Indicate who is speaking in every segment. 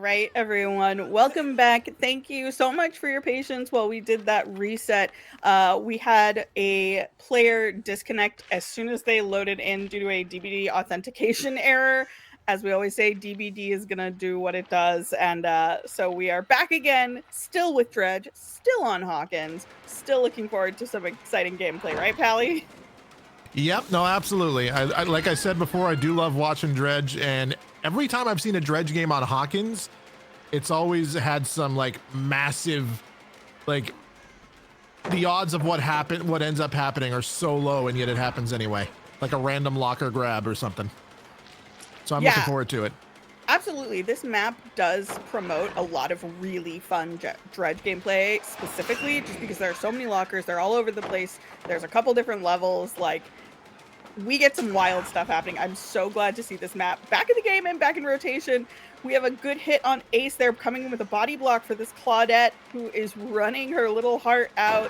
Speaker 1: right, everyone. Welcome back. Thank you so much for your patience while we did that reset. We had a player disconnect as soon as they loaded in due to a DBD authentication error. As we always say, DBD is going to do what it does. And so we are back again, still with Dredge, still on Hawkins, still looking forward to some exciting gameplay, right, Pally?
Speaker 2: Yep, no, absolutely. Like I said before, I do love watching Dredge, and every time I've seen a Dredge game on Hawkins, it's always had some like massive, like the odds of what ends up happening are so low, and yet it happens anyway, like a random locker grab or something. So I'm looking forward to it.
Speaker 1: Absolutely. This map does promote a lot of really fun Dredge gameplay, specifically just because there are so many lockers. They're all over the place. There's a couple different levels. Like, we get some wild stuff happening. I'm so glad to see this map back in the game and back in rotation. We have a good hit on Ace there, coming in with a body block for this Claudette, who is running her little heart out.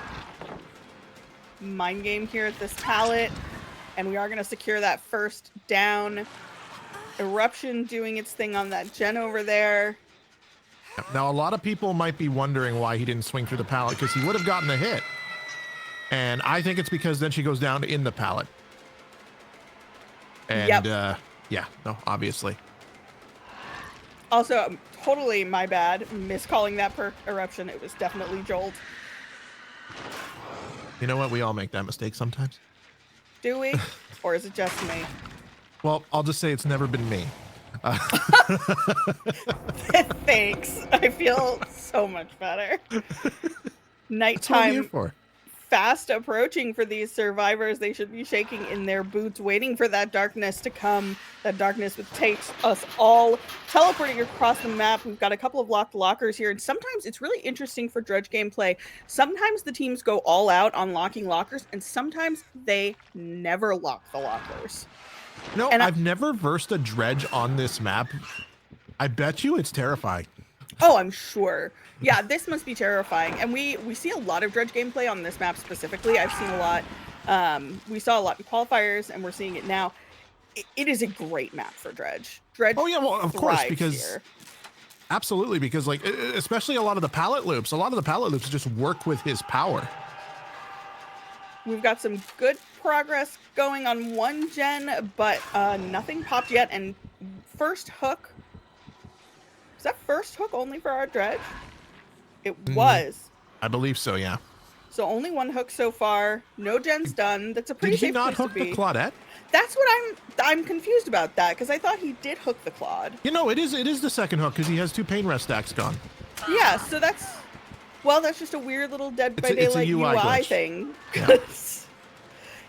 Speaker 1: Mind game here at this pallet. And we are going to secure that first down. Eruption doing its thing on that gen over there.
Speaker 2: Now, a lot of people might be wondering why he didn't swing through the pallet, because he would have gotten a hit. And I think it's because then she goes down in the pallet. And yeah, no, obviously.
Speaker 1: Also, totally my bad, miscalling that perk eruption. It was definitely Jolt.
Speaker 2: You know what? We all make that mistake sometimes.
Speaker 1: Do we? Or is it just me?
Speaker 2: Well, I'll just say it's never been me.
Speaker 1: Thanks. I feel so much better. Nighttime fast approaching for these survivors. They should be shaking in their boots, waiting for that darkness to come. That darkness which takes us all teleporting across the map. We've got a couple of locked lockers here, and sometimes it's really interesting for Dredge gameplay. Sometimes the teams go all out on locking lockers, and sometimes they never lock the lockers.
Speaker 2: No, and I've never versed a Dredge on this map. I bet you it's terrifying.
Speaker 1: Oh, I'm sure. Yeah, this must be terrifying. And we see a lot of Dredge gameplay on this map specifically. I've seen a lot. We saw a lot in qualifiers, and we're seeing it now. It is a great map for Dredge. Dredge.
Speaker 2: Oh yeah, well of course, because absolutely, because like especially a lot of the pallet loops. A lot of the pallet loops just work with his power.
Speaker 1: We've got some good progress going on one gen, but nothing popped yet. And first hook. Is that first hook only for our Dredge? It was.
Speaker 2: I believe so, yeah.
Speaker 1: So only one hook so far. No gens done. That's a pretty safe place to be.
Speaker 2: Did he not hook the Claudette?
Speaker 1: That's what I'm confused about that, because I thought he did hook the Claude.
Speaker 2: You know, it is the second hook, because he has 2 pain rest stacks gone.
Speaker 1: Yeah, so that's just a weird little Dead by Daylight UI thing.
Speaker 2: Yeah.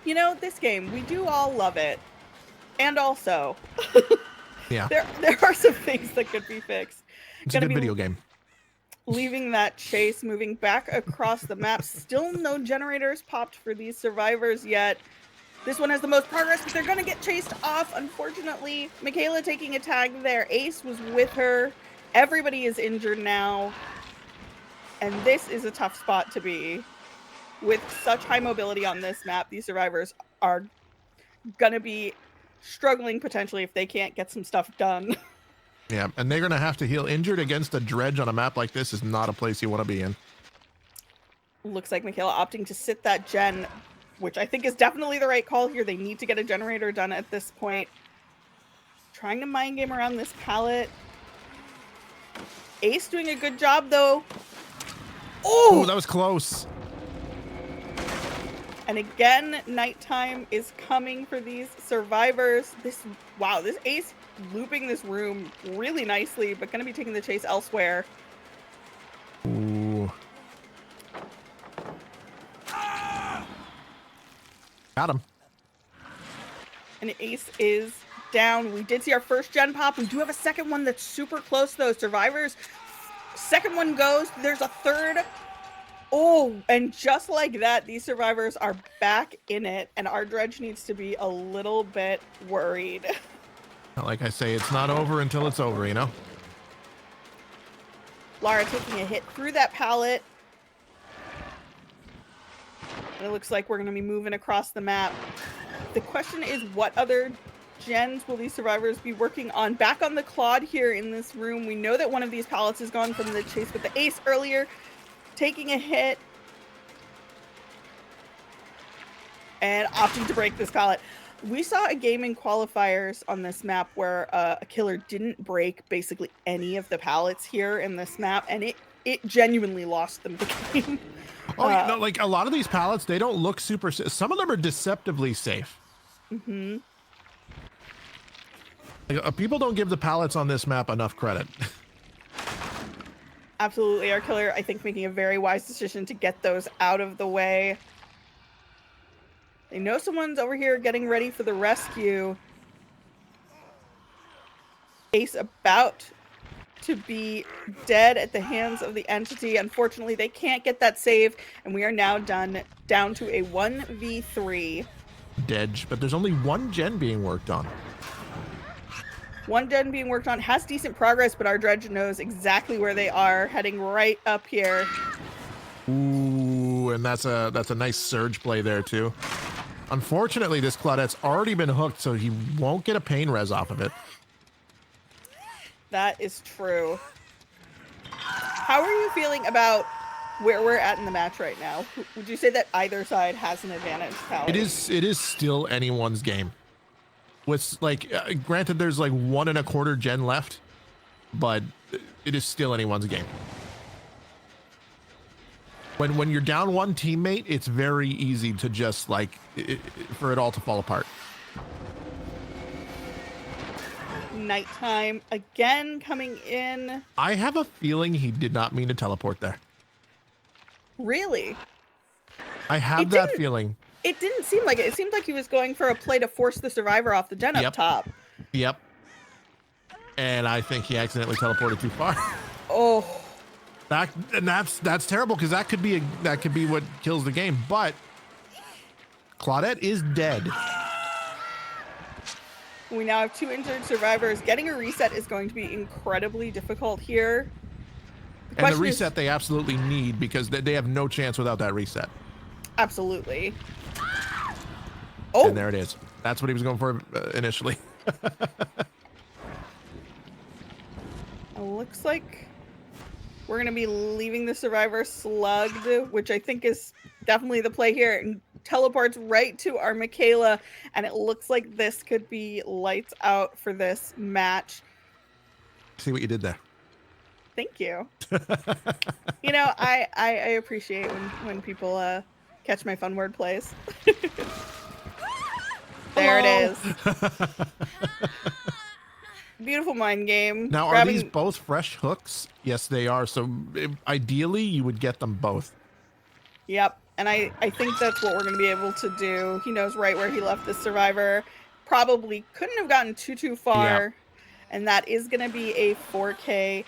Speaker 1: You know, this game, we do all love it. And also,
Speaker 2: yeah,
Speaker 1: there are some things that could be fixed.
Speaker 2: It's a good video game.
Speaker 1: Leaving that chase, moving back across the map. Still no generators popped for these survivors yet. This one has the most progress, but they're going to get chased off, unfortunately. Michaela taking a tag there. Ace was with her. Everybody is injured now. And this is a tough spot to be. With such high mobility on this map, these survivors are going to be struggling potentially if they can't get some stuff done.
Speaker 2: Yeah, and they're going to have to heal. Injured against a Dredge on a map like this is not a place you want to be in.
Speaker 1: Looks like Michaela opting to sit that gen, which I think is definitely the right call here. They need to get a generator done at this point. Trying to mind game around this pallet. Ace doing a good job, though.
Speaker 2: Oh, that was close.
Speaker 1: And again, nighttime is coming for these survivors. This Ace looping this room really nicely, but going to be taking the chase elsewhere.
Speaker 2: Ooh. Got him.
Speaker 1: And Ace is down. We did see our first gen pop. We do have a second one that's super close, though. Survivors, second one goes. There's a third. Oh, and just like that, these survivors are back in it, and our Dredge needs to be a little bit worried.
Speaker 2: Like I say, it's not over until it's over, you know?
Speaker 1: Lara taking a hit through that pallet. And it looks like we're going to be moving across the map. The question is, what other gens will these survivors be working on? Back on the Claude here in this room. We know that one of these pallets is gone from the chase with the ace earlier, taking a hit and opting to break this pallet. We saw a game in qualifiers on this map where a killer didn't break basically any of the pallets here in this map, and it genuinely lost them the game.
Speaker 2: Oh, you know, like a lot of these pallets, they don't look super. Some of them are deceptively safe.
Speaker 1: Mm-hmm.
Speaker 2: Like, people don't give the pallets on this map enough credit.
Speaker 1: Absolutely, our killer, I think, making a very wise decision to get those out of the way. They know someone's over here getting ready for the rescue. Ace about to be dead at the hands of the entity. Unfortunately, they can't get that save, and we are now down to a 1v3.
Speaker 2: Dedge, but there's only one gen being worked on.
Speaker 1: One gen being worked on, has decent progress, but our dredge knows exactly where they are, heading right up here.
Speaker 2: Ooh, and that's a nice surge play there too. Unfortunately, this Claudette's already been hooked, so he won't get a pain res off of it.
Speaker 1: That is true. How are you feeling about where we're at in the match right now? Would you say that either side has an advantage, Pally?
Speaker 2: It is still anyone's game. With like, granted, there's like 1 1/4 gen left, but it is still anyone's game. When you're down one teammate, it's very easy to just like for it all to fall apart.
Speaker 1: Nighttime again coming in.
Speaker 2: I have a feeling he did not mean to teleport there.
Speaker 1: Really?
Speaker 2: I have that feeling.
Speaker 1: It didn't seem like it. It seemed like he was going for a play to force the survivor off the gen up top.
Speaker 2: Yep. And I think he accidentally teleported too far.
Speaker 1: Oh.
Speaker 2: That's terrible, because that could be what kills the game. But Claudette is dead.
Speaker 1: We now have 2 injured survivors. Getting a reset is going to be incredibly difficult here.
Speaker 2: And the reset they absolutely need, because they have no chance without that reset.
Speaker 1: Absolutely. Oh,
Speaker 2: and there it is. That's what he was going for initially.
Speaker 1: It looks like we're going to be leaving the survivor slugged, which I think is definitely the play here. And teleports right to our Michaela, and it looks like this could be lights out for this match.
Speaker 2: See what you did there.
Speaker 1: Thank you. You know, I appreciate when people catch my fun word plays. There it is. Beautiful mind game.
Speaker 2: Now, are these both fresh hooks? Yes, they are. So ideally, you would get them both.
Speaker 1: Yep. And I think that's what we're going to be able to do. He knows right where he left the survivor. Probably couldn't have gotten too far. Yep. And that is going to be a 4K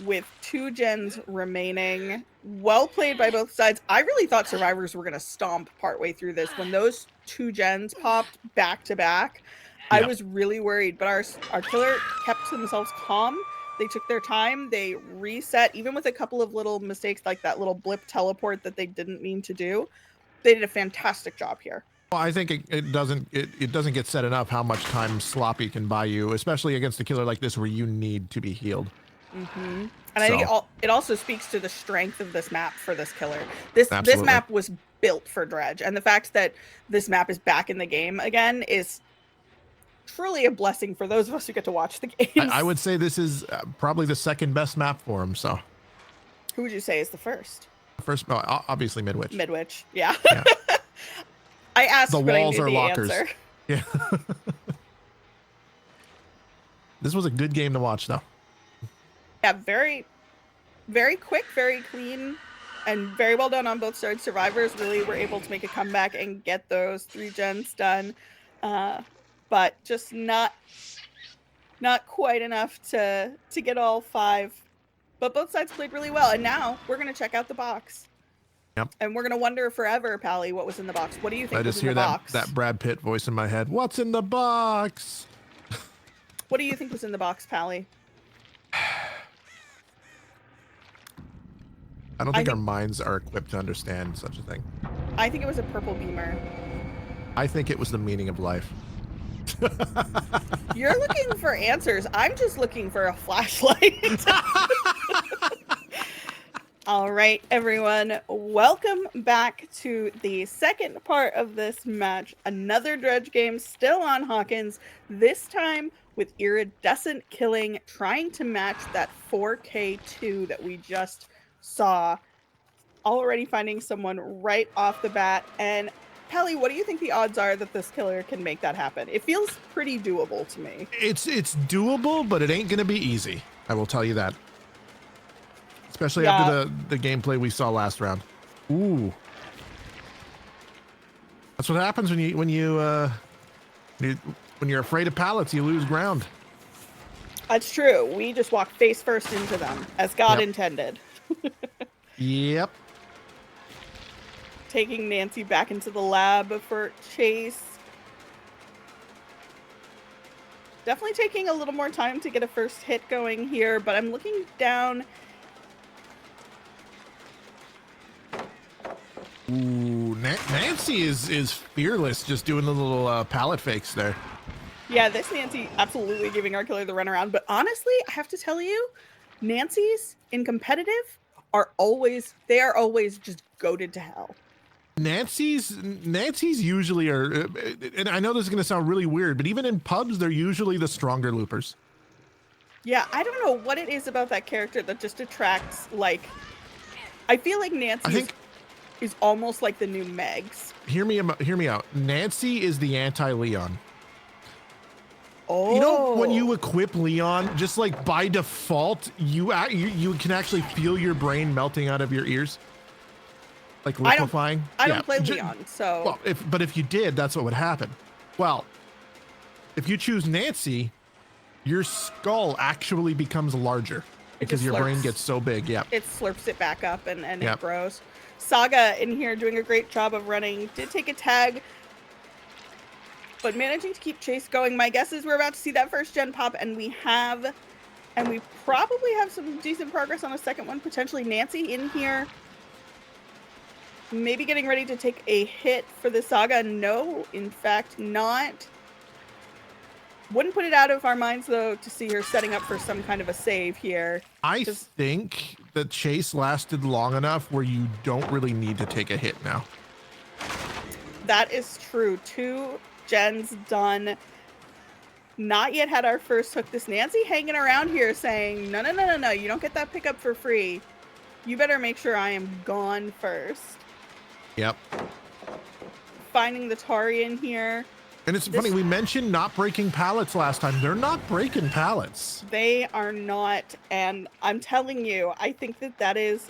Speaker 1: with 2 gens remaining. Well played by both sides. I really thought survivors were going to stomp partway through this. When those 2 gens popped back to back, I was really worried. But our killer kept themselves calm. They took their time. They reset, even with a couple of little mistakes like that little blip teleport that they didn't mean to do. They did a fantastic job here.
Speaker 2: Well, I think it doesn't get said enough how much time Sloppy can buy you, especially against a killer like this where you need to be healed.
Speaker 1: Mm-hmm. And I think it also speaks to the strength of this map for this killer. This map was built for Dredge, and the fact that this map is back in the game again is truly a blessing for those of us who get to watch the games.
Speaker 2: I would say this is probably the second best map for him. So,
Speaker 1: who would you say is the first?
Speaker 2: First, obviously Midwich.
Speaker 1: Midwich, yeah. I asked,
Speaker 2: the
Speaker 1: but
Speaker 2: walls
Speaker 1: I knew
Speaker 2: are
Speaker 1: the
Speaker 2: lockers.
Speaker 1: Answer.
Speaker 2: Yeah. This was a good game to watch, though.
Speaker 1: Yeah, very, very quick, very clean, and very well done on both sides. Survivors really were able to make a comeback and get those 3 gens done, but just not quite enough to get all 5. But both sides played really well, and now we're gonna check out the box.
Speaker 2: Yep.
Speaker 1: And we're gonna wonder forever, Pally, what was in the box. What do you think was in the box?
Speaker 2: I just hear that Brad Pitt voice in my head. What's in the box?
Speaker 1: What do you think was in the box, Pally?
Speaker 2: I don't think our minds are equipped to understand such a thing.
Speaker 1: I think it was a purple beamer.
Speaker 2: I think it was the meaning of life.
Speaker 1: You're looking for answers. I'm just looking for a flashlight. All right, everyone. Welcome back to the second part of this match. Another Dredge game still on Hawkins, this time with Iridescent killing, trying to match that 4K2 that we just saw. Already finding someone right off the bat. And Pelly, what do you think the odds are that this killer can make that happen? It feels pretty doable to me.
Speaker 2: It's doable, but it ain't gonna be easy. I will tell you that. Especially after the gameplay we saw last round. Ooh. That's what happens when you're afraid of pallets, you lose ground.
Speaker 1: That's true. We just walk face first into them, as God intended.
Speaker 2: Yep.
Speaker 1: Taking Nancy back into the lab for Chase. Definitely taking a little more time to get a first hit going here, but I'm looking down.
Speaker 2: Ooh, Nancy is fearless, just doing the little pallet fakes there.
Speaker 1: Yeah, this Nancy absolutely giving our killer the runaround. But honestly, I have to tell you, Nancy's in competitive are always just goated to hell.
Speaker 2: Nancy's usually are, and I know this is going to sound really weird, but even in pubs, they're usually the stronger loopers.
Speaker 1: Yeah, I don't know what it is about that character that just attracts, like, I feel like Nancy is almost like the new Megs.
Speaker 2: Hear me out. Nancy is the anti-Leon.
Speaker 1: Oh.
Speaker 2: You know, when you equip Leon, just like by default, you can actually feel your brain melting out of your ears. Like liquefying.
Speaker 1: I don't play Leon, so.
Speaker 2: Well, if you did, that's what would happen. Well, if you choose Nancy, your skull actually becomes larger because your brain gets so big. Yeah.
Speaker 1: It slurps it back up and it grows. Saga in here doing a great job of running. Did take a tag, but managing to keep Chase going. My guess is we're about to see that first gen pop, and we probably have some decent progress on a second one. Potentially Nancy in here. Maybe getting ready to take a hit for the Saga. No, in fact, not. Wouldn't put it out of our minds, though, to see her setting up for some kind of a save here.
Speaker 2: I think that Chase lasted long enough where you don't really need to take a hit now.
Speaker 1: That is true. 2 gens done. Not yet had our first hook. This Nancy hanging around here saying, no, you don't get that pickup for free. You better make sure I am gone first.
Speaker 2: Yep.
Speaker 1: Finding the Tari in here.
Speaker 2: And it's funny, we mentioned not breaking pallets last time. They're not breaking pallets.
Speaker 1: They are not. And I'm telling you, I think that is,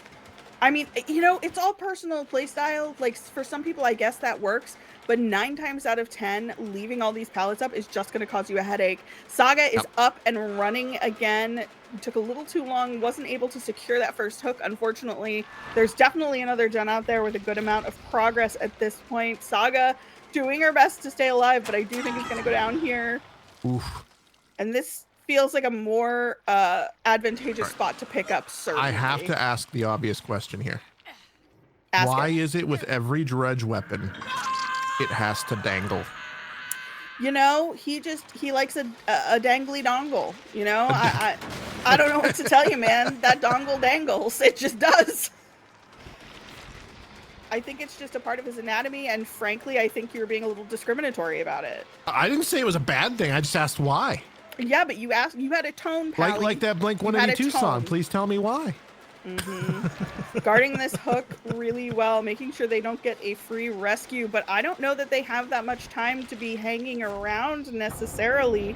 Speaker 1: I mean, you know, it's all personal play style. Like, for some people, I guess that works. But 9 times out of 10, leaving all these pallets up is just going to cause you a headache. Saga is up and running again. Took a little too long. Wasn't able to secure that first hook, unfortunately. There's definitely another gen out there with a good amount of progress at this point. Saga doing her best to stay alive, but I do think it's going to go down here.
Speaker 2: Oof.
Speaker 1: And this feels like a more advantageous spot to pick up, certainly.
Speaker 2: I have to ask the obvious question here.
Speaker 1: Why
Speaker 2: is it with every dredge weapon, it has to dangle?
Speaker 1: You know, he likes a dangly dongle. You know, I don't know what to tell you, man. That dongle dangles. It just does. I think it's just a part of his anatomy, and frankly, I think you're being a little discriminatory about it.
Speaker 2: I didn't say it was a bad thing. I just asked why.
Speaker 1: Yeah, but you had a tone, Pally.
Speaker 2: Like that Blink-182 song. Please tell me why.
Speaker 1: Mm-hmm. Guarding this hook really well, making sure they don't get a free rescue, but I don't know that they have that much time to be hanging around necessarily.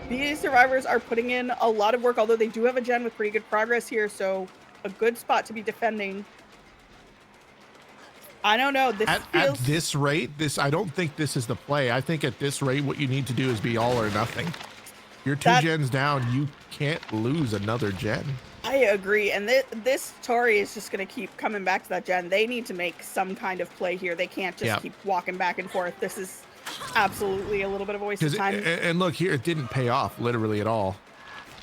Speaker 1: These survivors are putting in a lot of work, although they do have a gen with pretty good progress here, so a good spot to be defending. I don't know.
Speaker 2: At this rate, I don't think this is the play. I think at this rate, what you need to do is be all or nothing. You're 2 gens down. You can't lose another gen.
Speaker 1: I agree. And this Tori is just going to keep coming back to that gen. They need to make some kind of play here. They can't just keep walking back and forth. This is absolutely a little bit of a waste of time.
Speaker 2: And look here, it didn't pay off literally at all.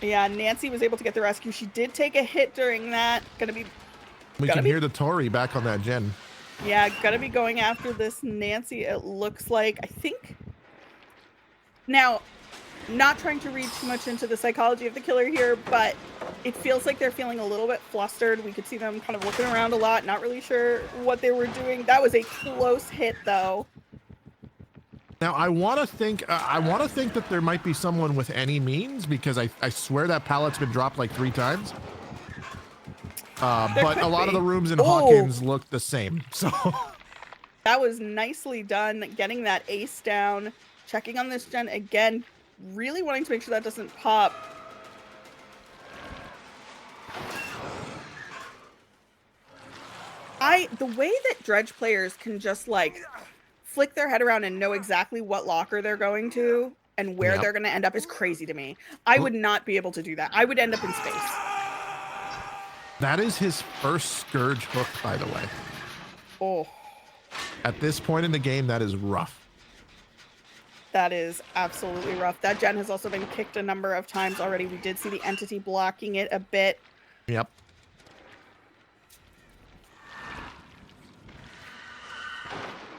Speaker 1: Yeah, Nancy was able to get the rescue. She did take a hit during that.
Speaker 2: We can hear the Tori back on that gen.
Speaker 1: Yeah, gonna be going after this Nancy, it looks like. I think Now, not trying to read too much into the psychology of the killer here, but it feels like they're feeling a little bit flustered. We could see them kind of looking around a lot, not really sure what they were doing. That was a close hit, though.
Speaker 2: Now I want to think that there might be someone with any means, because I swear that pallet's been dropped like 3 times. But a lot of the rooms in Hawkins look the same. So
Speaker 1: that was nicely done, getting that ace down, checking on this gen again, really wanting to make sure that doesn't pop. The way that Dredge players can just like flick their head around and know exactly what locker they're going to and where they're going to end up is crazy to me. I would not be able to do that. I would end up in space.
Speaker 2: That is his first Scourge hook, by the way.
Speaker 1: Oh.
Speaker 2: At this point in the game, that is rough.
Speaker 1: That is absolutely rough. That gen has also been kicked a number of times already. We did see the entity blocking it a bit.
Speaker 2: Yep.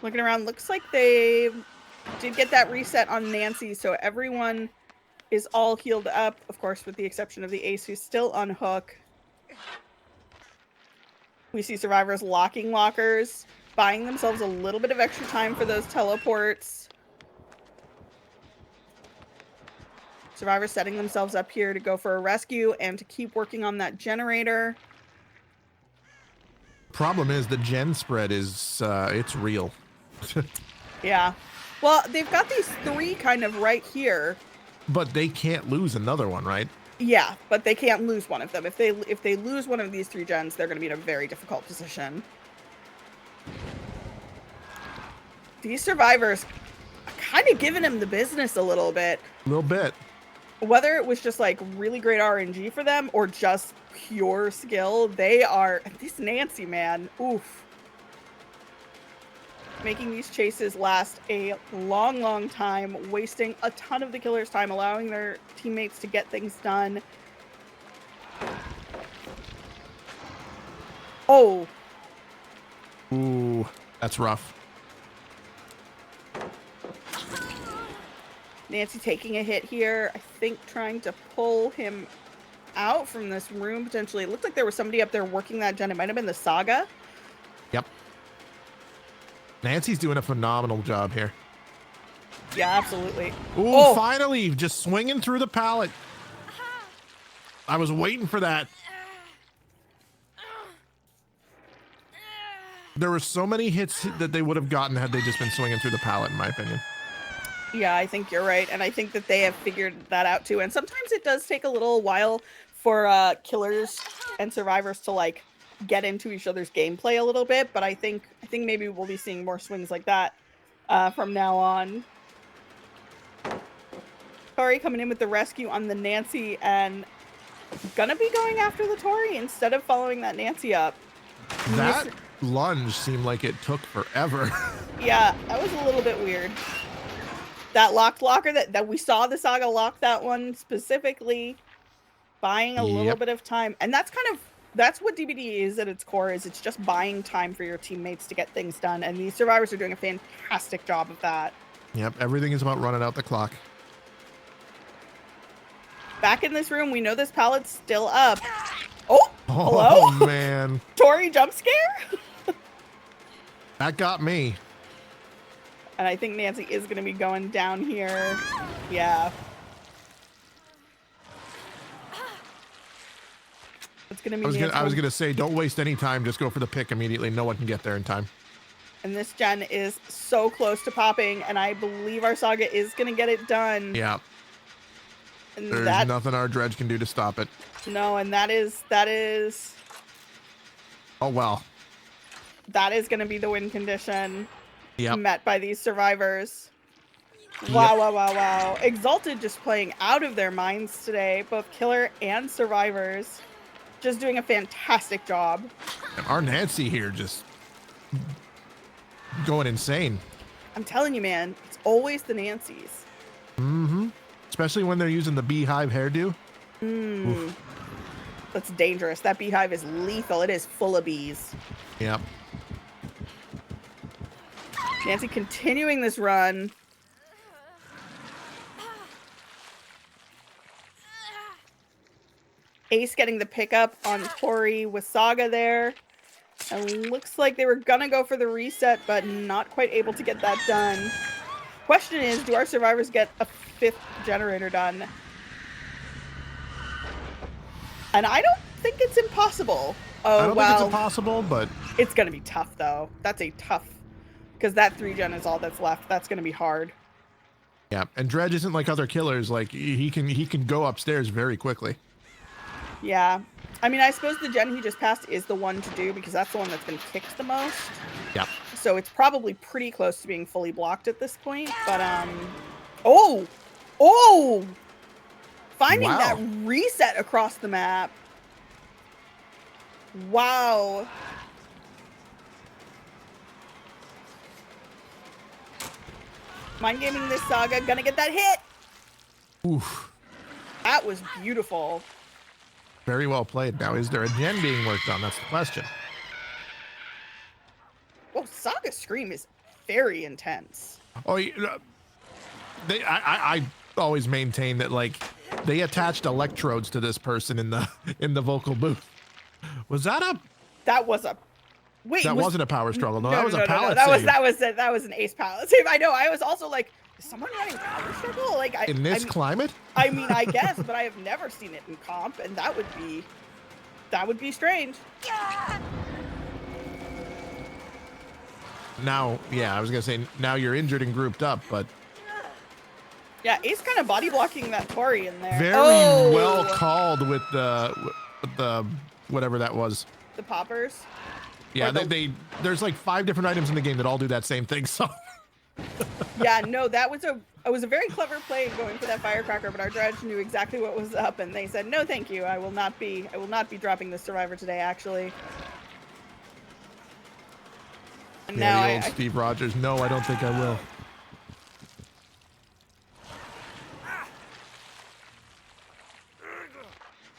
Speaker 1: Looking around, looks like they did get that reset on Nancy, so everyone is all healed up, of course, with the exception of the ace, who's still on hook. We see survivors locking lockers, buying themselves a little bit of extra time for those teleports. Survivors setting themselves up here to go for a rescue and to keep working on that generator.
Speaker 2: Problem is the gen spread is it's real.
Speaker 1: Yeah. Well, they've got these 3 kind of right here.
Speaker 2: But they can't lose another one, right?
Speaker 1: Yeah, but they can't lose one of them. If they lose one of these 3 gens, they're going to be in a very difficult position. These survivors are kind of giving him the business a little bit.
Speaker 2: A little bit.
Speaker 1: Whether it was just like really great RNG for them or just pure skill, they are... This Nancy, man. Oof. Making these chases last a long, long time, wasting a ton of the killer's time, allowing their teammates to get things done. Oh.
Speaker 2: Ooh, that's rough.
Speaker 1: Nancy taking a hit here. I think trying to pull him out from this room, potentially. It looked like there was somebody up there working that gen. It might have been the Saga.
Speaker 2: Yep. Nancy's doing a phenomenal job here.
Speaker 1: Yeah, absolutely.
Speaker 2: Ooh, finally, just swinging through the pallet. I was waiting for that. There were so many hits that they would have gotten had they just been swinging through the pallet, in my opinion.
Speaker 1: Yeah, I think you're right. And I think that they have figured that out too. And sometimes it does take a little while for killers and survivors to like get into each other's gameplay a little bit. But I think maybe we'll be seeing more swings like that from now on. Tori coming in with the rescue on the Nancy and gonna be going after the Tori instead of following that Nancy up.
Speaker 2: That lunge seemed like it took forever.
Speaker 1: Yeah, that was a little bit weird. That locked locker that we saw the Saga lock that one specifically, buying a little bit of time. And that's what DBD is at its core, is it's just buying time for your teammates to get things done. And these survivors are doing a fantastic job of that.
Speaker 2: Yep, everything is about running out the clock.
Speaker 1: Back in this room, we know this pallet's still up. Oh, hello?
Speaker 2: Oh, man.
Speaker 1: Tori jump scare?
Speaker 2: That got me.
Speaker 1: And I think Nancy is going to be going down here. Yeah. It's going to be
Speaker 2: I was going to say, don't waste any time. Just go for the pick immediately. No one can get there in time.
Speaker 1: And this gen is so close to popping, and I believe our Saga is going to get it done.
Speaker 2: Yeah.
Speaker 1: And
Speaker 2: there's nothing our Dredge can do to stop it.
Speaker 1: No, and that is...
Speaker 2: Oh, well.
Speaker 1: That is going to be the win condition.
Speaker 2: Yep.
Speaker 1: Met by these survivors. Wow, wow, wow, wow. Exalted just playing out of their minds today. Both killer and survivors. Just doing a fantastic job.
Speaker 2: Our Nancy here just going insane.
Speaker 1: I'm telling you, man. It's always the Nancys.
Speaker 2: Mm-hmm. Especially when they're using the beehive hairdo.
Speaker 1: That's dangerous. That beehive is lethal. It is full of bees.
Speaker 2: Yep.
Speaker 1: Nancy continuing this run. Ace getting the pickup on Tori with Saga there. And looks like they were gonna go for the reset, but not quite able to get that done. Question is, do our survivors get a 5th generator done? And I don't think it's impossible. Oh,
Speaker 2: I don't think it's impossible, but
Speaker 1: it's gonna be tough though. That's a tough, because that 3-gen is all that's left. That's gonna be hard.
Speaker 2: Yeah, and Dredge isn't like other killers. Like he can go upstairs very quickly.
Speaker 1: Yeah. I mean, I suppose the gen he just passed is the one to do because that's the one that's been kicked the most.
Speaker 2: Yeah.
Speaker 1: So it's probably pretty close to being fully blocked at this point. But oh! Finding that reset across the map. Wow. Mind gaming this Saga, gonna get that hit.
Speaker 2: Oof.
Speaker 1: That was beautiful.
Speaker 2: Very well played. Now, is there a gen being worked on? That's the question.
Speaker 1: Well, Saga Scream is very intense.
Speaker 2: Oh, I always maintain that like they attached electrodes to this person in the vocal booth. Was that a?
Speaker 1: That was a. Wait,
Speaker 2: that wasn't a power struggle. No, that was a pallet
Speaker 1: save.
Speaker 2: save.
Speaker 1: That was an ace pallet save. I know. I was also like, is someone running power struggle? Like
Speaker 2: in this climate?
Speaker 1: I mean, I guess, but I have never seen it in comp, and that would be strange.
Speaker 2: Now, yeah, I was gonna say now you're injured and grouped up, but
Speaker 1: yeah, Ace kind of body blocking that Tori in there.
Speaker 2: Very well called with the whatever that was.
Speaker 1: The poppers.
Speaker 2: Yeah, there's like 5 different items in the game that all do that same thing. So.
Speaker 1: Yeah, no, it was a very clever play going for that firecracker, but our Dredge knew exactly what was up, and they said, "No, thank you. I will not be dropping this survivor today." Actually. And
Speaker 2: yeah,
Speaker 1: now
Speaker 2: the old Steve Rogers. No, I don't think I will.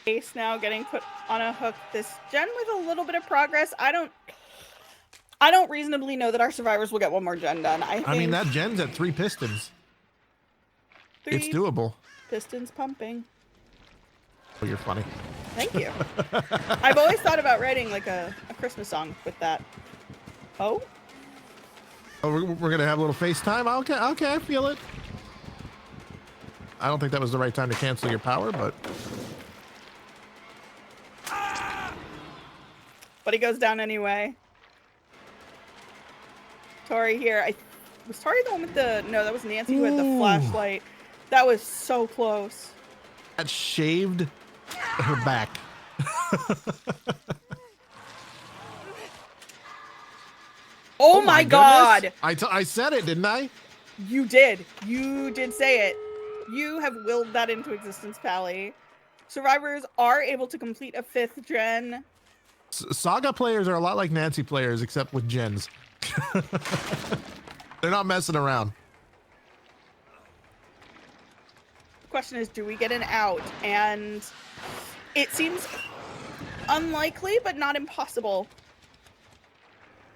Speaker 1: Ace now getting put on a hook. This gen with a little bit of progress. I don't reasonably know that our survivors will get one more gen done. I
Speaker 2: mean, that gen's at 3 pistons.
Speaker 1: 3
Speaker 2: it's doable.
Speaker 1: Pistons pumping.
Speaker 2: Oh, you're funny.
Speaker 1: Thank you. I've always thought about writing like a Christmas song with that. Oh,
Speaker 2: we're gonna have a little FaceTime. Okay, I feel it. I don't think that was the right time to cancel your power, but
Speaker 1: he goes down anyway. Tori here. Was Tori the one with the? No, that was Nancy who had the flashlight. That was so close.
Speaker 2: That shaved her back.
Speaker 1: Oh my God!
Speaker 2: I said it, didn't I?
Speaker 1: You did. You did say it. You have willed that into existence, Pally. Survivors are able to complete a 5th gen.
Speaker 2: Saga players are a lot like Nancy players, except with gens. They're not messing around.
Speaker 1: The question is, do we get an out? And it seems unlikely, but not impossible.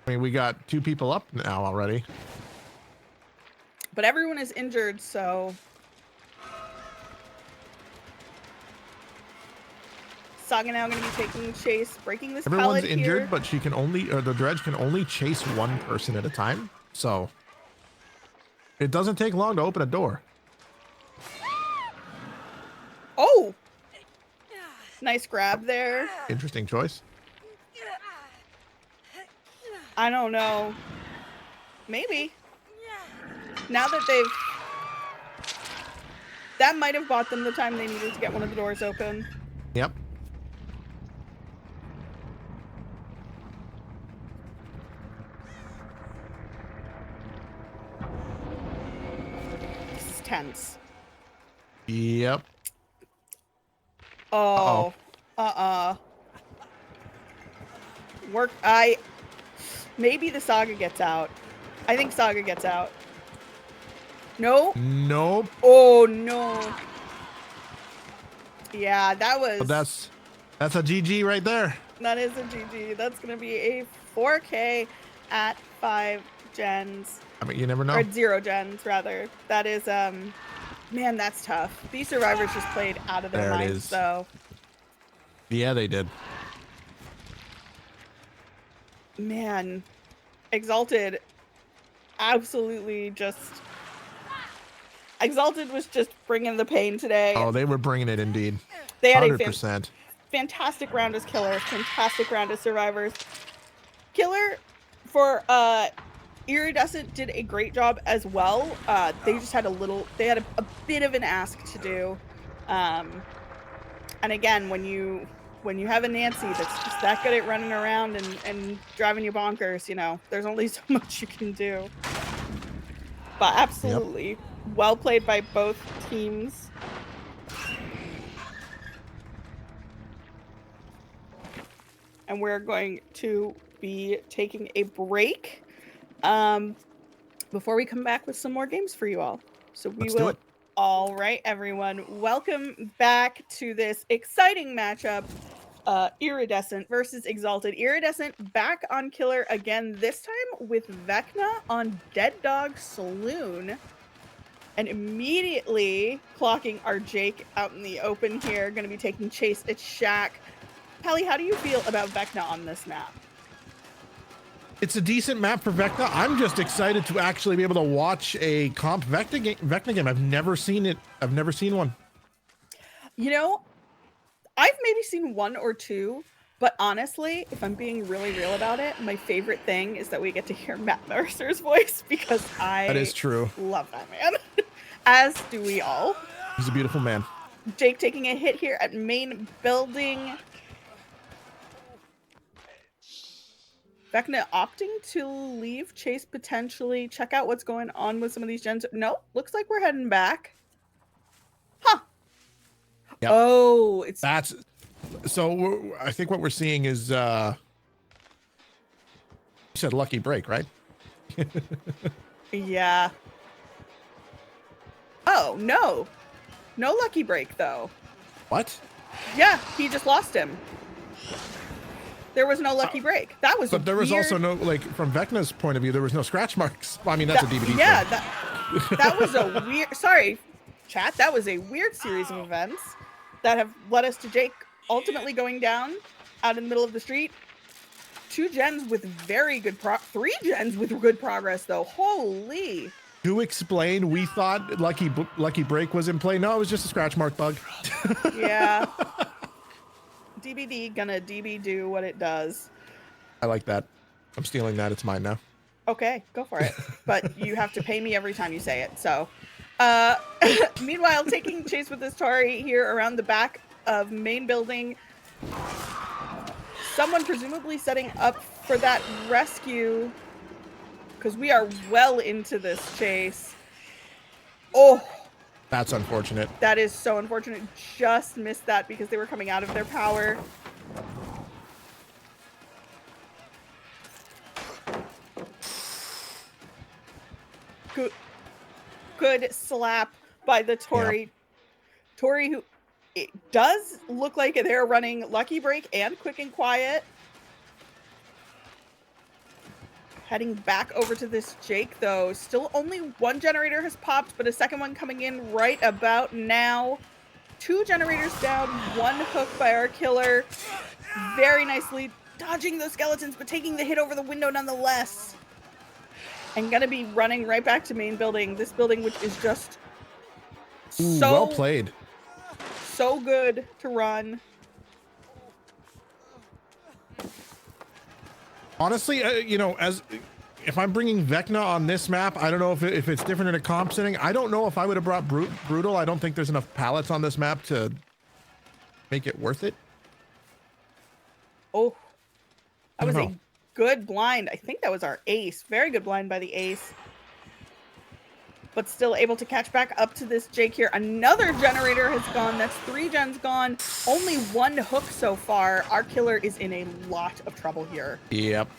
Speaker 2: I mean, we got 2 people up now already.
Speaker 1: But everyone is injured, so... Saga now going to be taking chase, breaking this pallet
Speaker 2: Everyone's injured,
Speaker 1: here.
Speaker 2: but she can only, or the Dredge can only chase 1 person at a time. So it doesn't take long to open a door.
Speaker 1: Oh! Nice grab there.
Speaker 2: Interesting choice.
Speaker 1: I don't know. Maybe. Now that that might have bought them the time they needed to get one of the doors open.
Speaker 2: Yep.
Speaker 1: This is tense.
Speaker 2: Yep.
Speaker 1: Oh. Maybe the Saga gets out. I think Saga gets out. No?
Speaker 2: Nope.
Speaker 1: Oh, no. Yeah, that was...
Speaker 2: But that's a GG right there.
Speaker 1: That is a GG. That's going to be a 4K at 5 gens.
Speaker 2: I mean, you never know.
Speaker 1: Or 0 gens, rather. That is, man, that's tough. These survivors just played out of their minds, though.
Speaker 2: Yeah, they did.
Speaker 1: Man, Exalted absolutely just... Exalted was just bringing the pain today.
Speaker 2: Oh, they were bringing it indeed.
Speaker 1: They had
Speaker 2: 100%.
Speaker 1: Fantastic round as Killer, fantastic round as Survivors. Killer for Iridescent did a great job as well. They just had a bit of an ask to do. And again, when you have a Nancy that's just that good at running around and driving you bonkers, you know, there's only so much you can do. But absolutely, well played by both teams. And we're going to be taking a break before we come back with some more games for you all. So
Speaker 2: Let's do it.
Speaker 1: All right, everyone. Welcome back to this exciting matchup. Iridescent versus Exalted. Iridescent back on Killer again, this time with Vecna on Dead Dog Saloon. And immediately clocking our Jake out in the open here. Going to be taking chase at Shack. Pally, how do you feel about Vecna on this map?
Speaker 2: It's a decent map for Vecna. I'm just excited to actually be able to watch a comp Vecna game. I've never seen it. I've never seen one. You
Speaker 1: know, I've maybe seen one or two, but honestly, if I'm being really real about it, my favorite thing is that we get to hear Matt Mercer's voice because
Speaker 2: that is true.
Speaker 1: Love that man. As do we all.
Speaker 2: He's a beautiful man.
Speaker 1: Jake taking a hit here at main building. Vecna opting to leave chase potentially. Check out what's going on with some of these gens. No, looks like we're heading back. Huh.
Speaker 2: Yep.
Speaker 1: Oh,
Speaker 2: that's so. I think what we're seeing is you said lucky break, right?
Speaker 1: Yeah. Oh no lucky break though.
Speaker 2: What?
Speaker 1: Yeah, he just lost him. There was no lucky break. That was
Speaker 2: but there was also no, like, from Vecna's point of view, there was no scratch marks. Well, I mean, that's a DVD
Speaker 1: yeah
Speaker 2: thing.
Speaker 1: that was a weird, sorry chat, that was a weird series of events that have led us to Jake ultimately going down out in the middle of the street. 2 gens with very good 3 gens with good progress though. Holy.
Speaker 2: To explain, we thought lucky break was in play. No, it was just a scratch mark bug.
Speaker 1: Yeah. DBD gonna DB do what it does.
Speaker 2: I like that. I'm stealing that. It's mine now.
Speaker 1: Okay, go for it. But you have to pay me every time you say it. So, meanwhile, taking chase with this Tori here around the back of main building. Someone presumably setting up for that rescue because we are well into this chase. Oh.
Speaker 2: That's unfortunate.
Speaker 1: That is so unfortunate. Just missed that because they were coming out of their power. Good slap by the Tori. Yeah. Tori, who it does look like they're running Lucky Break and Quick and Quiet. Heading back over to this Jake, though. Still only 1 generator has popped, but a second one coming in right about now. 2 generators down, 1 hook by our Killer. Very nicely dodging those skeletons, but taking the hit over the window nonetheless. And gonna be running right back to main building. This building, which is just so
Speaker 2: well played.
Speaker 1: So good to run.
Speaker 2: Honestly, you know, if I'm bringing Vecna on this map, I don't know if it's different in a comp setting. I don't know if I would have brought Brutal. I don't think there's enough pallets on this map to make it worth it.
Speaker 1: Oh, that was a good blind. I think that was our ace. Very good blind by the ace. But still able to catch back up to this Jake here. Another generator has gone. That's 3 gens gone. Only 1 hook so far. Our Killer is in a lot of trouble here.
Speaker 2: Yep.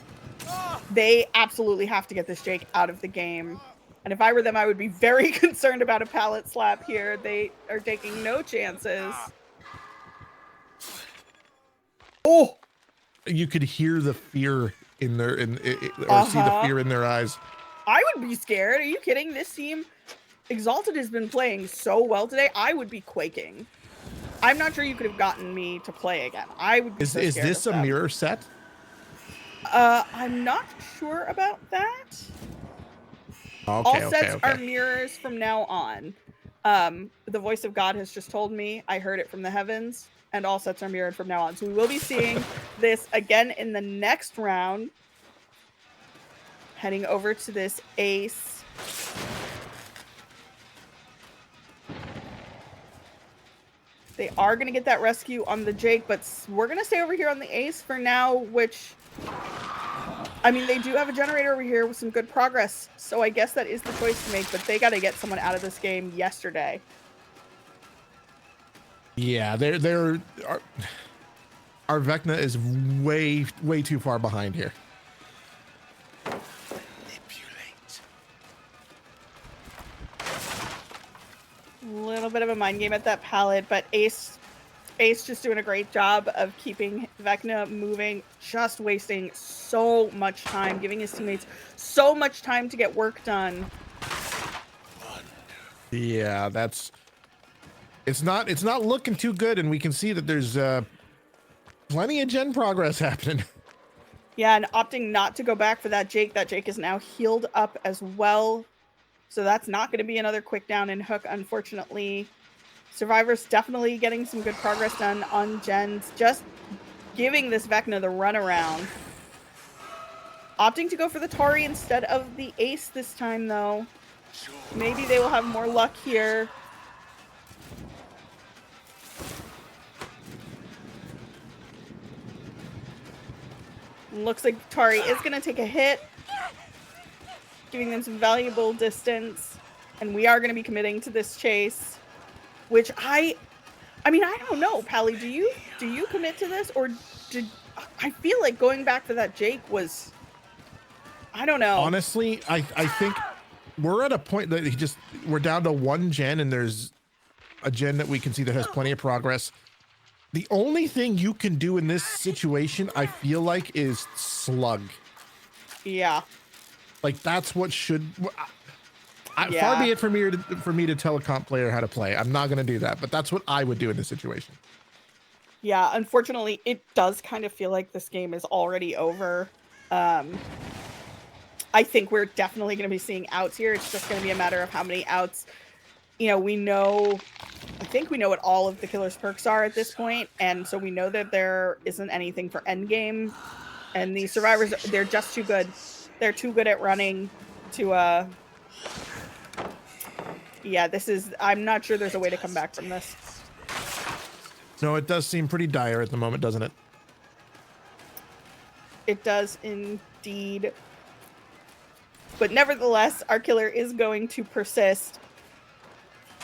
Speaker 1: They absolutely have to get this Jake out of the game. And if I were them, I would be very concerned about a pallet slap here. They are taking no chances. Oh!
Speaker 2: You could hear the fear in their, or see the fear in their eyes.
Speaker 1: I would be scared. Are you kidding? This team, Exalted, has been playing so well today. I would be quaking. I'm not sure you could have gotten me to play again. I would be so
Speaker 2: Is
Speaker 1: scared
Speaker 2: this
Speaker 1: of
Speaker 2: a
Speaker 1: them.
Speaker 2: mirror set?
Speaker 1: I'm not sure about that. All
Speaker 2: Okay, okay,
Speaker 1: sets are
Speaker 2: okay.
Speaker 1: mirrors from now on. The voice of God has just told me. I heard it from the heavens, and all sets are mirrored from now on. So we will be seeing this again in the next round. Heading over to this ace. They are going to get that rescue on the Jake, but we're going to stay over here on the ace for now, which, I mean, they do have a generator over here with some good progress. So I guess that is the choice to make, but they got to get someone out of this game yesterday.
Speaker 2: Yeah, our Vecna is way too far behind here.
Speaker 1: A little bit of a mind game at that pallet, but Ace just doing a great job of keeping Vecna moving, just wasting so much time, giving his teammates so much time to get work done.
Speaker 2: Yeah, it's not looking too good, and we can see that there's plenty of gen progress happening.
Speaker 1: Yeah, and opting not to go back for that Jake. That Jake is now healed up as well. So that's not going to be another quick down and hook, unfortunately. Survivor's definitely getting some good progress done on gens. Just giving this Vecna the runaround. Opting to go for the Tori instead of the Ace this time, though. Maybe they will have more luck here. Looks like Tari is going to take a hit, giving them some valuable distance. And we are going to be committing to this chase, which I mean, I don't know, Pally, do you commit to this, or I feel like going back for that Jake was, I don't know.
Speaker 2: Honestly, I think we're at a point that we're down to one gen, and there's a gen that we can see that has plenty of progress. The only thing you can do in this situation, I feel like, is slug.
Speaker 1: Yeah.
Speaker 2: Like, that's what should.
Speaker 1: Yeah.
Speaker 2: Far be it for me to tell a comp player how to play. I'm not going to do that, but that's what I would do in this situation.
Speaker 1: Yeah, unfortunately, it does kind of feel like this game is already over. I think we're definitely going to be seeing outs here. It's just going to be a matter of how many outs. You know, I think we know what all of the killer's perks are at this point, and so we know that there isn't anything for endgame. And the survivors, they're just too good. They're too good at running to, yeah, I'm not sure there's a way to come back from this.
Speaker 2: No, it does seem pretty dire at the moment, doesn't it?
Speaker 1: It does indeed. But nevertheless, our killer is going to persist.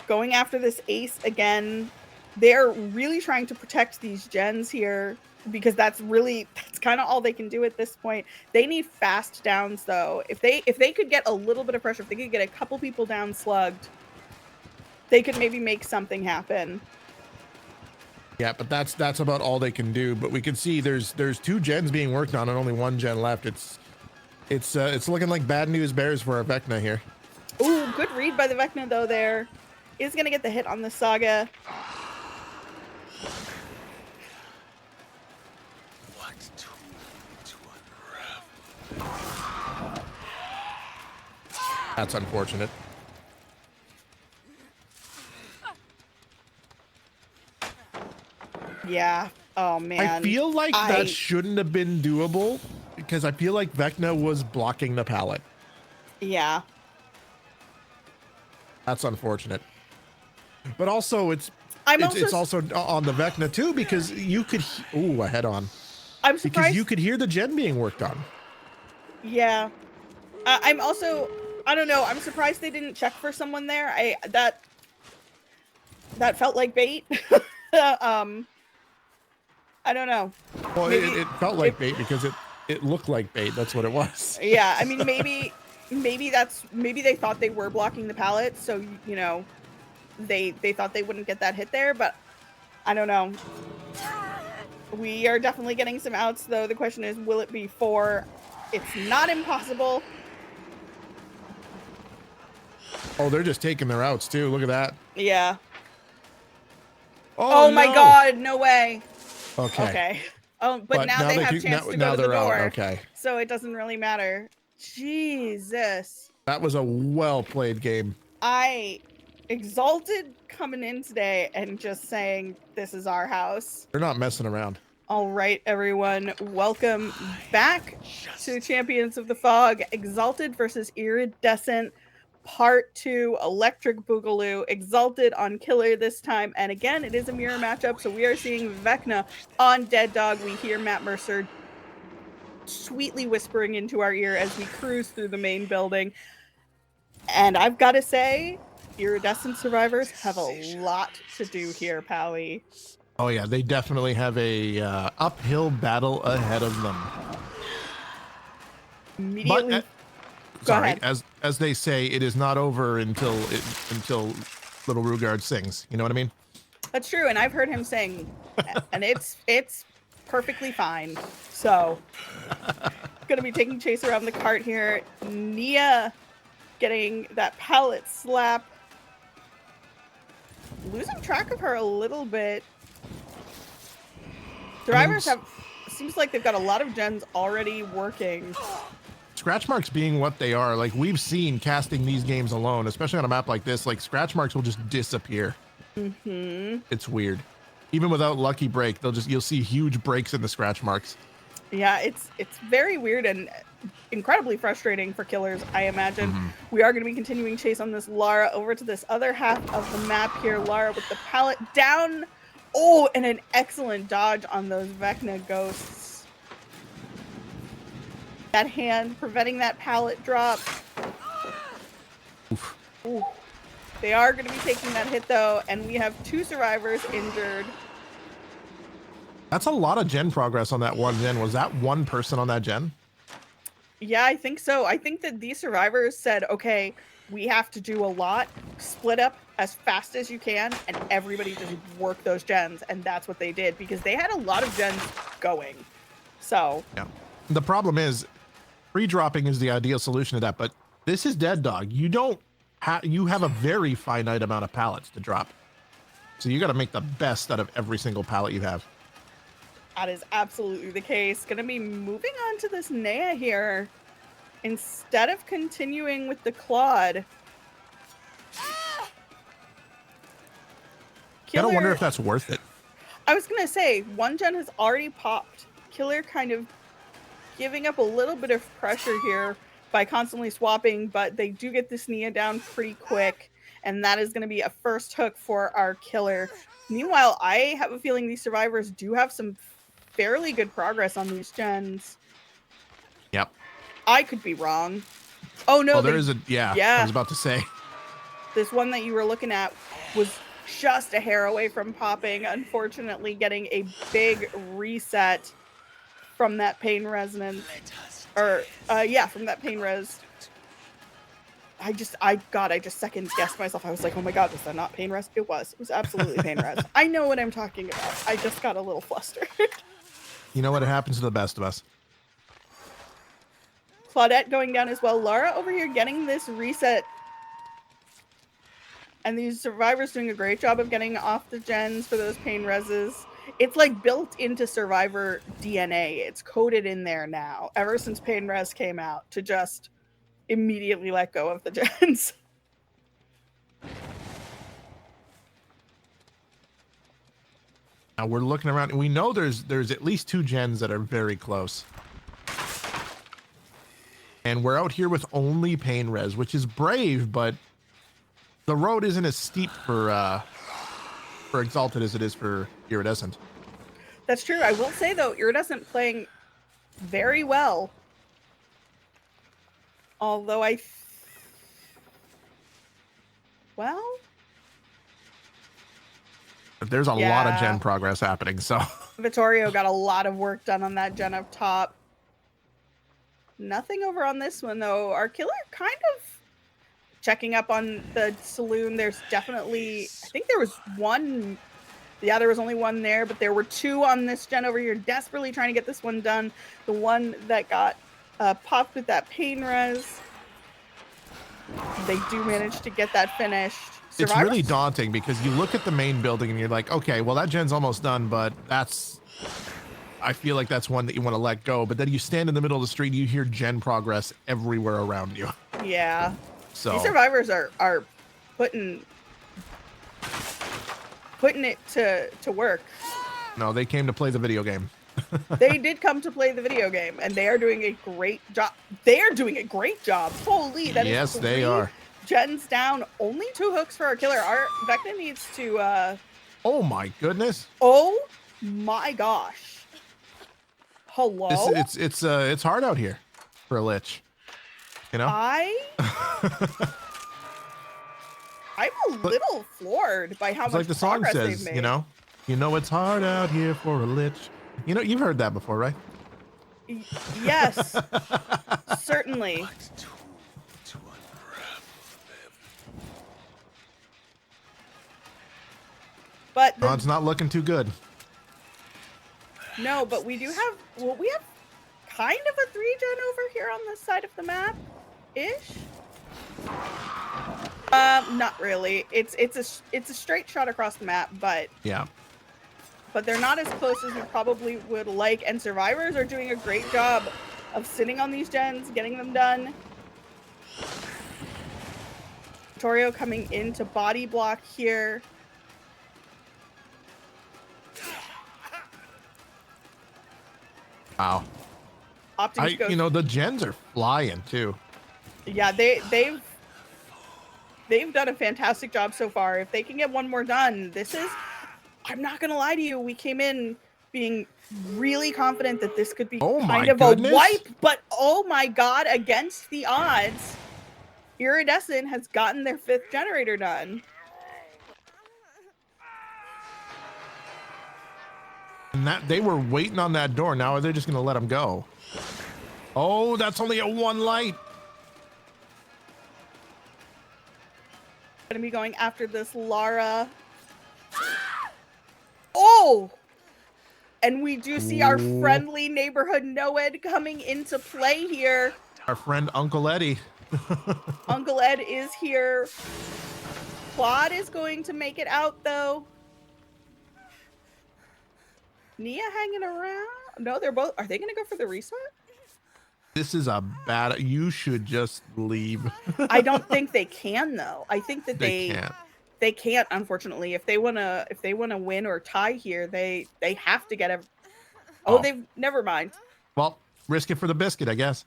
Speaker 1: Going after this ace again. They're really trying to protect these gens here, because that's kind of all they can do at this point. They need fast downs, though. If they could get a little bit of pressure, if they could get a couple people down slugged, they could maybe make something happen.
Speaker 2: Yeah, but that's about all they can do. But we can see there's two gens being worked on and only one gen left. It's looking like bad news bears for our Vecna here.
Speaker 1: Ooh, good read by the Vecna, though. There is going to get the hit on the Saga.
Speaker 2: That's unfortunate.
Speaker 1: Yeah. Oh, man.
Speaker 2: I feel like that shouldn't have been doable, because I feel like Vecna was blocking the pallet.
Speaker 1: Yeah.
Speaker 2: That's unfortunate. But also, it's also on the Vecna too, because you could. Ooh, a head on.
Speaker 1: I'm surprised.
Speaker 2: Because you could hear the gen being worked on.
Speaker 1: Yeah. I'm also, I don't know. I'm surprised they didn't check for someone there. That felt like bait. I don't know.
Speaker 2: Well, it felt like bait because it looked like bait. That's what it was.
Speaker 1: Yeah, I mean, maybe they thought they were blocking the pallet, so you know, they thought they wouldn't get that hit there, but I don't know. We are definitely getting some outs, though. The question is, will it be 4? It's not impossible.
Speaker 2: Oh, they're just taking their outs too. Look at that.
Speaker 1: Yeah. Oh my
Speaker 2: no.
Speaker 1: God, no way.
Speaker 2: Okay.
Speaker 1: Okay. Oh, but now
Speaker 2: now
Speaker 1: they have
Speaker 2: can,
Speaker 1: chance to
Speaker 2: now
Speaker 1: go to the
Speaker 2: they're out.
Speaker 1: door.
Speaker 2: Okay.
Speaker 1: So it doesn't really matter. Jesus.
Speaker 2: That was a well played game.
Speaker 1: Exalted coming in today and just saying, this is our house.
Speaker 2: They're not messing around.
Speaker 1: All right, everyone. Welcome back to Champions of the Fog. Exalted versus Iridescent. Part 2, Electric Boogaloo. Exalted on Killer this time. And again, it is a mirror matchup. So we are seeing Vecna on Dead Dog. We hear Matt Mercer sweetly whispering into our ear as we cruise through the main building. And I've got to say, Iridescent survivors have a lot to do here, Pally.
Speaker 2: Oh yeah, they definitely have a uphill battle ahead of them.
Speaker 1: Immediately.
Speaker 2: But
Speaker 1: Go ahead.
Speaker 2: as they say, it is not over until Little Rugard sings. You know what I mean?
Speaker 1: That's true, and I've heard him sing, and it's perfectly fine. So, gonna be taking chase around the cart here. Nia getting that pallet slap. Losing track of her a little bit. Survivors seems like they've got a lot of gens already working.
Speaker 2: Scratch marks being what they are, like we've seen casting these games alone, especially on a map like this, like scratch marks will just disappear. It's weird. Even without lucky break, you'll see huge breaks in the scratch marks.
Speaker 1: Yeah, it's very weird and incredibly frustrating for killers, I imagine. We are going to be continuing chase on this Lara over to this other half of the map here. Lara with the pallet down. Oh, and an excellent dodge on those Vecna ghosts. That hand preventing that pallet drop.
Speaker 2: Oof.
Speaker 1: Ooh. They are going to be taking that hit though, and we have 2 survivors injured.
Speaker 2: That's a lot of gen progress on that one gen. Was that one person on that gen?
Speaker 1: Yeah, I think so. I think that these survivors said, okay, we have to do a lot, split up as fast as you can, and everybody just work those gens. And that's what they did because they had a lot of gens going. So
Speaker 2: yeah, the problem is pre-dropping is the ideal solution to that, but this is Dead Dog. You have a very finite amount of pallets to drop. So you got to make the best out of every single pallet you have.
Speaker 1: that is absolutely the case. Gonna be moving on to this Nea here. Instead of continuing with the Claude.
Speaker 2: I don't wonder if that's worth it.
Speaker 1: I was gonna say, one gen has already popped. Killer kind of giving up a little bit of pressure here by constantly swapping, but they do get this Nia down pretty quick, and that is going to be a first hook for our Killer. Meanwhile, I have a feeling these survivors do have some fairly good progress on these gens.
Speaker 2: Yep.
Speaker 1: I could be wrong. Oh no,
Speaker 2: there is a yeah. I was about to say.
Speaker 1: This one that you were looking at was just a hair away from popping, unfortunately getting a big reset from that pain resonance. Or from that pain res. I just second guessed myself. I was like, oh my god, was that not pain res? It was absolutely pain res. I know what I'm talking about. I just got a little flustered.
Speaker 2: You know what? It happens to the best of us.
Speaker 1: Claudette going down as well. Lara over here getting this reset. And these survivors doing a great job of getting off the gens for those pain reses. It's like built into survivor DNA. It's coded in there now, ever since pain res came out, to just immediately let go of the gens.
Speaker 2: Now we're looking around and we know there's at least 2 gens that are very close. And we're out here with only pain res, which is brave, but the road isn't as steep for Exalted as it is for Iridescent.
Speaker 1: That's true. I will say though, Iridescent playing very well. Although
Speaker 2: there's a lot of gen progress happening, so
Speaker 1: Vittorio got a lot of work done on that gen up top. Nothing over on this one though. Our Killer kind of checking up on the saloon. There's definitely, I think there was one. Yeah, there was only one there, but there were 2 on this gen over here, desperately trying to get this one done. The one that got popped with that pain res. They do manage to get that finished.
Speaker 2: it's really
Speaker 1: Survivors?
Speaker 2: daunting because you look at the main building and you're like, okay, well that gen's almost done, but I feel like that's one that you want to let go. But then you stand in the middle of the street and you hear gen progress everywhere around you.
Speaker 1: Yeah. These
Speaker 2: So
Speaker 1: survivors are putting it to work.
Speaker 2: no, they came to play the video game.
Speaker 1: They did come to play the video game, and they are doing a great job. They are doing a great job. Holy, that is
Speaker 2: Yes, they
Speaker 1: 3
Speaker 2: are.
Speaker 1: gens down. Only 2 hooks for our killer. Our Vecna needs to.
Speaker 2: Oh my goodness.
Speaker 1: Oh my gosh. Hello.
Speaker 2: It's hard out here for a lich. You know.
Speaker 1: I'm a little floored by how
Speaker 2: It's
Speaker 1: much
Speaker 2: like the song
Speaker 1: progress they've
Speaker 2: says,
Speaker 1: made.
Speaker 2: you know it's hard out here for a lich. You know, you've heard that before, right?
Speaker 1: Yes, certainly. But
Speaker 2: Oh, it's not looking too good.
Speaker 1: no, but we do have, well, we have kind of a 3-gen over here on this side of the map, ish. Not really. It's a straight shot across the map, but
Speaker 2: Yeah.
Speaker 1: they're not as close as we probably would like. And survivors are doing a great job of sitting on these gens, getting them done. Torio coming in to body block here.
Speaker 2: Wow.
Speaker 1: Opting to go.
Speaker 2: You know, the gens are flying too.
Speaker 1: Yeah, they've done a fantastic job so far. If they can get one more done, this is, I'm not gonna lie to you, we came in being really confident that this could be kind of a wipe, but oh my god, against the odds, Iridescent has gotten their 5th generator done.
Speaker 2: And that they were waiting on that door. Now they're just gonna let them go. Oh, that's only a 1 light.
Speaker 1: Gonna be going after this Lara. Oh! And we do see our friendly neighborhood Noed coming into play here.
Speaker 2: Our friend Uncle Eddie.
Speaker 1: Uncle Ed is here. Claude is going to make it out though. Nia hanging around? No, they're both. Are they going to go for the reset?
Speaker 2: This is a bad. You should just leave.
Speaker 1: I don't think they can though. I think that
Speaker 2: they can't.
Speaker 1: They can't, unfortunately. If they wanna win or tie here, they have to get a. Oh, they've never mind.
Speaker 2: Well, risk it for the biscuit, I guess.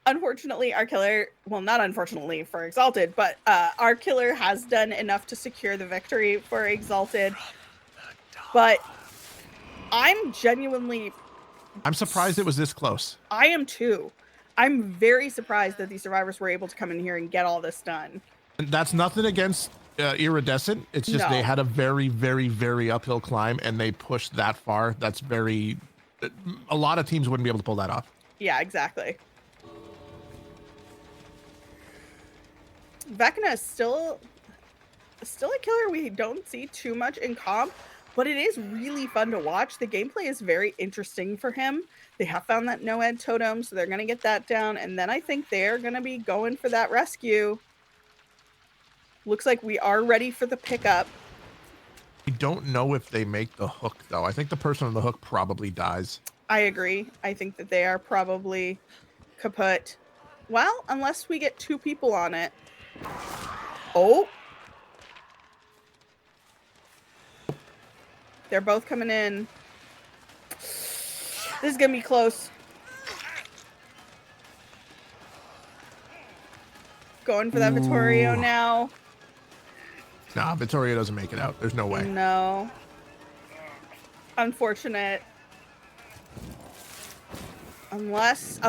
Speaker 1: Unfortunately, our killer, well, not unfortunately for Exalted, but our killer has done enough to secure the victory for Exalted. But I'm
Speaker 2: surprised it was this close.
Speaker 1: I am too. I'm very surprised that these survivors were able to come in here and get all this done.
Speaker 2: And that's nothing against Iridescent. It's just they had a very, very, very uphill climb and they pushed that far. That's very, a lot of teams wouldn't be able to pull that off.
Speaker 1: Yeah, exactly. Vecna is still a killer we don't see too much in comp, but it is really fun to watch. The gameplay is very interesting for him. They have found that no-ed totem, so they're going to get that down, and then I think they're going to be going for that rescue. Looks like we are ready for the pickup.
Speaker 2: I don't know if they make the hook, though. I think the person on the hook probably dies.
Speaker 1: I agree. I think that they are probably kaput. Well, unless we get 2 people on it. Oh. They're both coming in. This is going to be close. Going for that Vittorio now.
Speaker 2: Nah, Vittorio doesn't make it out. There's no way.
Speaker 1: No. Unfortunate. Unless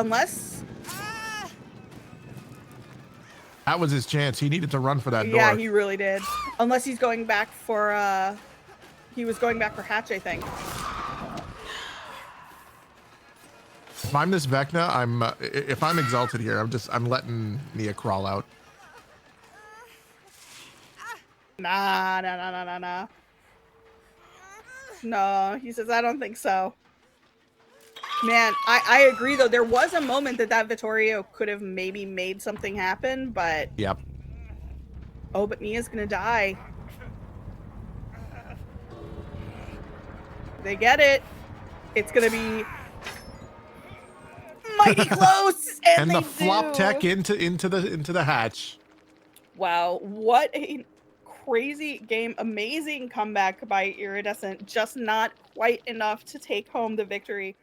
Speaker 2: that was his chance. He needed to run for that door.
Speaker 1: Yeah, he really did. Unless he's going back for he was going back for Hatch, I think.
Speaker 2: If I'm this Vecna, if I'm Exalted here, I'm letting Nia crawl out.
Speaker 1: Nah. No, he says, I don't think so. Man, I agree though. There was a moment that Vittorio could have maybe made something happen, but
Speaker 2: Yep.
Speaker 1: oh, but Mia's gonna die. They get it. It's gonna be mighty close, and
Speaker 2: And the
Speaker 1: they
Speaker 2: flop tech
Speaker 1: do.
Speaker 2: into the hatch.
Speaker 1: Wow, what a crazy game. Amazing comeback by Iridescent, just not quite enough to take home the victory.